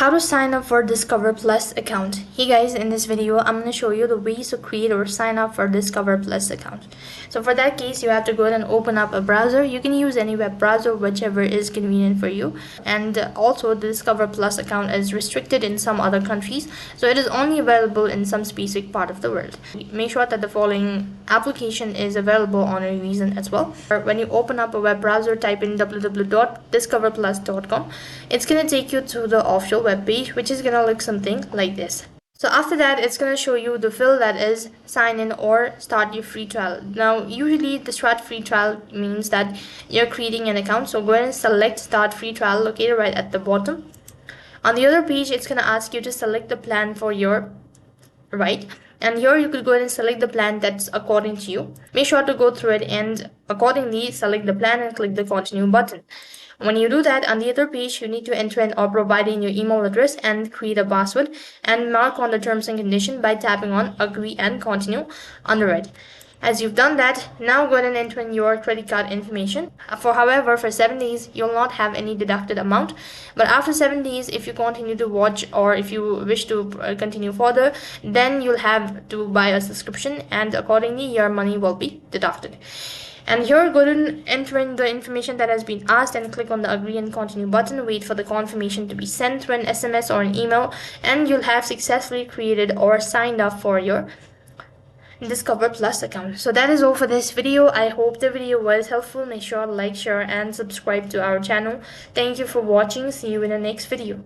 How to sign up for Discover Plus account. Hey guys, in this video I'm going to show you the ways to create or sign up for Discover Plus account. So for that case, you have to go ahead and open up a browser. You can use any web browser, whichever is convenient for you. And also the Discover Plus account is restricted in some other countries, so it is only available in some specific part of the world. Make sure that the following application is available on your region as well. When you open up a web browser, type in www.discoverplus.com. It's going to take you to the official web page, which is going to look something like this. So after that, it's going to show you the field that is sign in or start your free trial. Now usually the start free trial means that you're creating an account, so go ahead and select start free trial located right at the bottom. On the other page, it's going to ask you to select the plan for your right, and here you could go ahead and select the plan that's according to you. Make sure to go through it and accordingly select the plan and click the continue button. When you do that, on the other page, you need to enter in or provide in your email address and create a password and mark on the terms and conditions by tapping on agree and continue on the right. As you've done that, now go ahead and enter in your credit card information. However, for 7 days, you'll not have any deducted amount. But after 7 days, if you continue to watch or if you wish to continue further, then you'll have to buy a subscription and accordingly your money will be deducted. And here, go ahead and enter in the information that has been asked and click on the agree and continue button. Wait for the confirmation to be sent through an SMS or an email, and you'll have successfully created or signed up for your Discover Plus account. So that is all for this video. I hope the video was helpful. Make sure to like, share and subscribe to our channel. Thank you for watching. See you in the next video.